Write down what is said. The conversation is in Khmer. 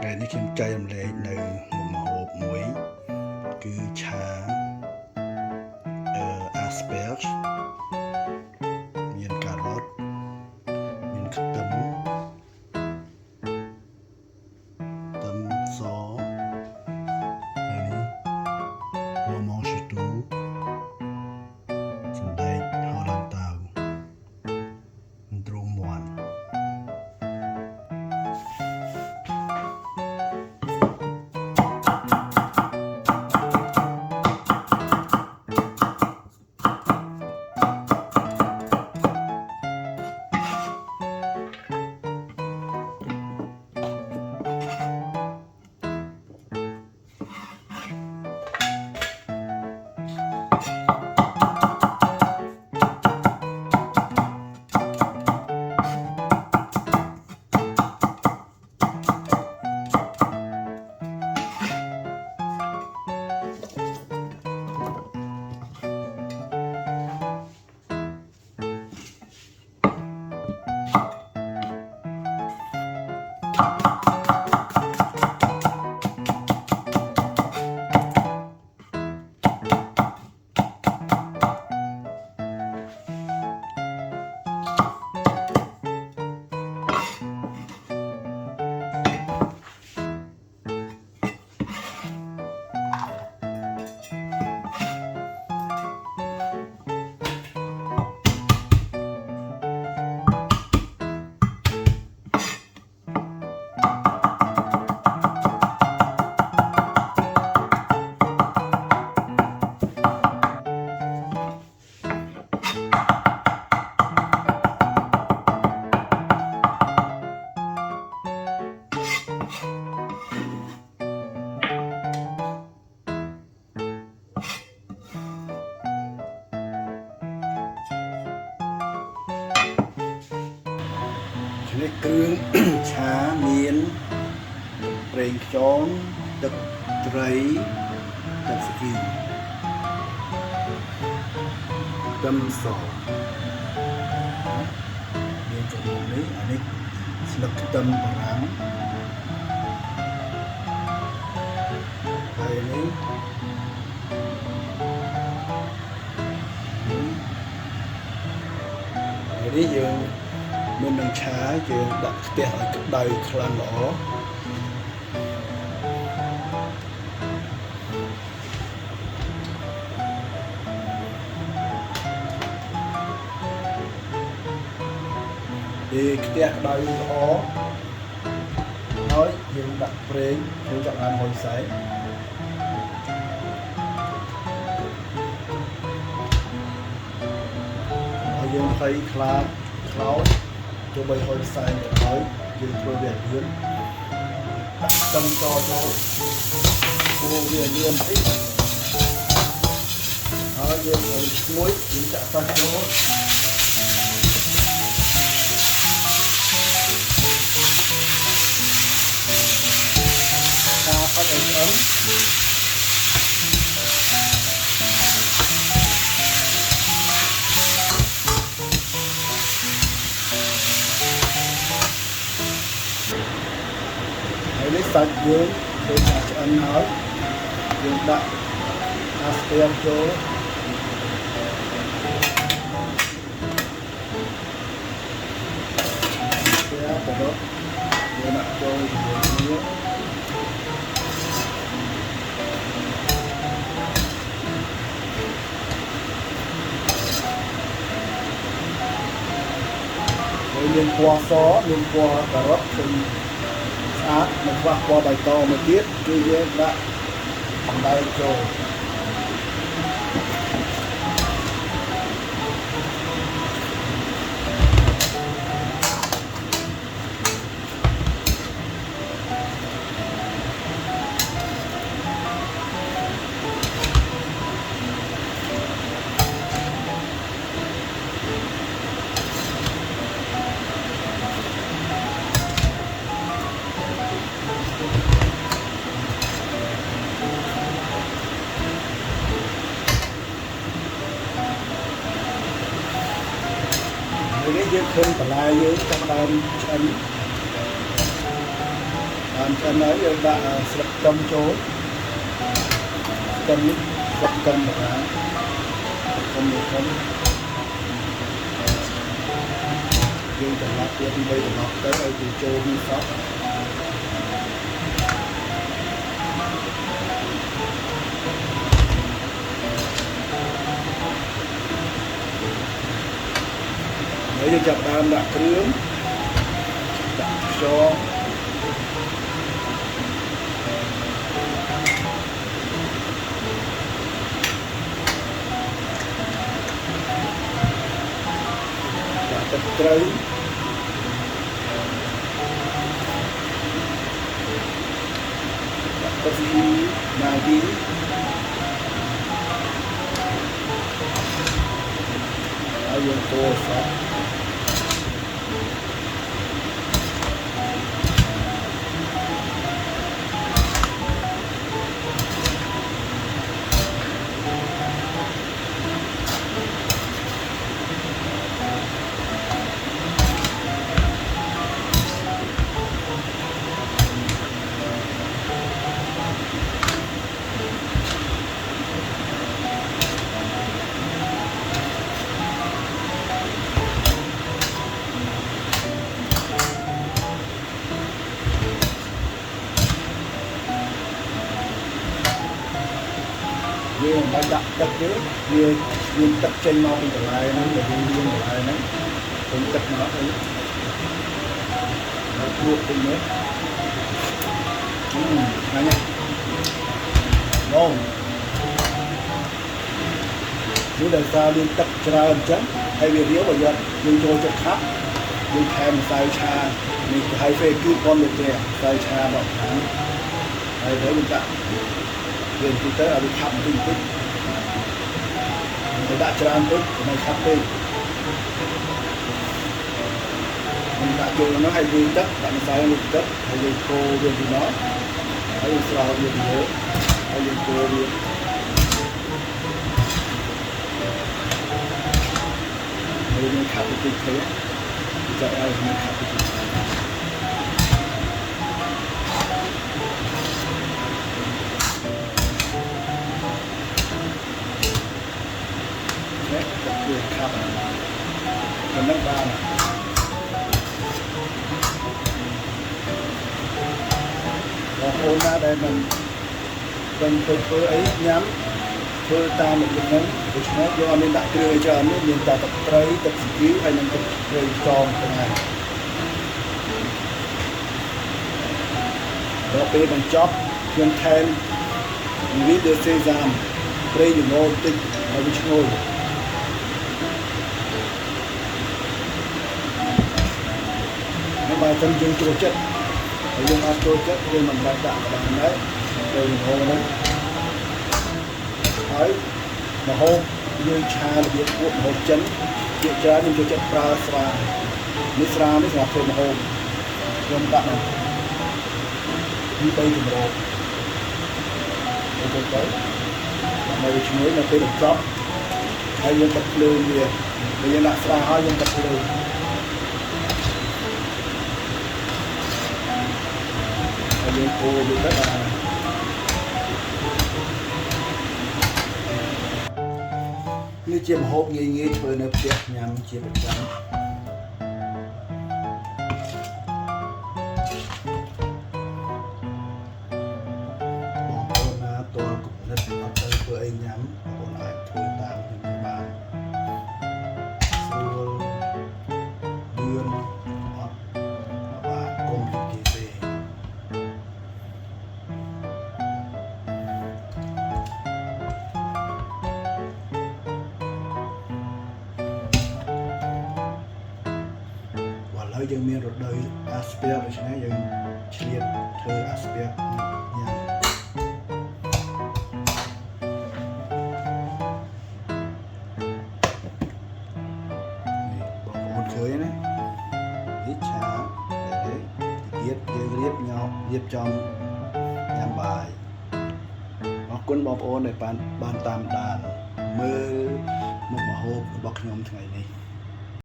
ថ្ងៃនេះខ្ញុំចែករំលែកនៅម្ហូបមួយគឺឆាasperge មានការ៉ុតមានខ្ទឹមសហើយនេះរ៉ូម៉ង់ឈីទូសណ្ដែកហូឡង់តាវទ្រូងមាន់នេះគ្រឿងឆាមានប្រេងខ្យងទឹកត្រីទឹកស្គីខ្ទឹមសមានចំនួននេះអានេះស្លឹកខ្ទឹមបារាំងហើយនេះយើងមុននឹងឆាយើងដាក់ខ្ទះឲ្យក្តៅខ្លាំងល្អពេលខ្ទះក្តៅល្អហើយយើងដាក់ប្រេងចូលចាប់អានហុយសែនហើយយើងហុយខ្លាខ្លោចទោះបីហុយផ្សែងទៅហើយយើងធ្វើវាលឿនដាក់ខ្ទឹមសចូលព្រោះវាលឿនតិចហើយយើងឲ្យឈ្ងុយយើងចាក់សាច់ចូលការផាត់ឲ្យឆ្អិននេះសាច់យើងពេលថាឆ្អិនហើយយើងដាក់អាស្ពែមចូលស្ពែមបដយើងដាក់ចូលជាមួយគ្នាហើយមានពណ៌សមានពណ៌ការ៉ុតនិងស្អាតមកខ្វះពណ៌បៃតងមួយទៀតគឺយើងដាក់សណ្ដែកចូលយើងឃើញបន្លែយើងចាប់ដើមឆ្អិនហ បានឆ្អិនហើយយើងដាក់ស្លឹកខ្ទឹមចូលខ្ទឹមនេះស្លឹកខ្ទឹមបរាខ្ទឹមនេះខ្ញុំយើងត្រឡប់ទៀតពី3ត្រឡប់ទៅឲ្យវាចូលវាសក់ហើយយើងចាប់ដើមដាក់គ្រឿងដាក់ខ្យងទឹកត្រីដាក់ទឹកស៊ីម៉ាហ្គីហើយយើងកូរសក់យើងមិនដាក់ទឹកទេវាមានទឹកចេញមកពីកន្លែងហ្នឹងដែលយើងលាងកន្លែងហ្នឹងពេញទឹកមកទៅហើយគ្រួបពេញនេះហ្នឹងណាបងនេះដែលសារមានទឹកច្រើនអញ្ចឹងហើយវារាវបើយើងចូលចិត្តខាប់យើងថែមម្សៅឆានេះគេហៅ fake គឺប៉ុនទៅទេម្សៅឆាមកខាងហើយទៅយើងដាក់យើងទីទៅឲ្យវាខាប់បន្តិចបន្តិចទៅដាក់ច្រើនពេកកុំឲ្យខាប់ពេកmìnhដាក់ចូលនោះឲ្យវាទឹកដាក់ម្សៅនេះទឹកហើយយើងកូរវាពីមកហើយយើងស្រោចវាពីលើហើយយើងកូរវាហើយយើងខាប់បន្តិចទៅចាក់ឲ្យវាខាប់បន្តិចវាខាប់មិននឹងបានបងប្អូនណាដែលមិនទៅធ្វើអីញ៉ាំធ្វើតាមរបៀបហ្នឹងដូច្នេះយើងអត់មានដាក់គ្រឿងច្រើននេះមានតែទឹកត្រីទឹកស៊ីអ៊ីវហើយនិងទឹកត្រីខ្យងទាំងហ្នឹងដល់ពេលបញ្ចប់ខ្ញុំថែមមីលីសេសាមប្រេងល្ងបន្តិចឲ្យវាឈ្ងុយបើមិនយើងចូលចិត្តហើយយើងអត់ចូលចិត្តយើងមិនបាច់ដាក់ក៏បានដែរទៅហូបហ្នឹងហើយម្ហូបយើងឆារបៀបពួកម្ហូបចិនជាច្រើនយើងចូលចិត្តប្រើស្រានេះស្រានេះសម្រាប់ធ្វើម្ហូបខ្ញុំដាក់មកពី3ចម្រោកទៅដើម្បីវាឈ្ងុយនៅពេលបញ្ចប់ហើយយើងបិទភ្លើងវាពេលយើងដាក់ស្រាហើយយើងបិទភ្លើងយើងកូរវាទៅនេះជាម្ហូបងាយៗធ្វើនៅផ្ទះញ៉ាំជាប្រចាំបងប្អូនណាតើគំនិតអត់ទៅធ្វើអីញ៉ាំបងប្អូនអាចធ្វើតាមខ្ញុំបានស្រួលលឿនអត់បាក់កុំពីគេទេហើយយើងមានរដូវអាស្ពែដូច្នេះយើងឆ្លៀតធ្វើអាស្ពែញ៉ាំនេះបងប្អូនឃើញណានេះឆានេះទៀតយើងរៀបចំញ៉ាំបាយអរគុណបងប្អូនដែលបានតាមដានមើលមុខម្ហូបរបស់ខ្ញុំថ្ងៃនេះ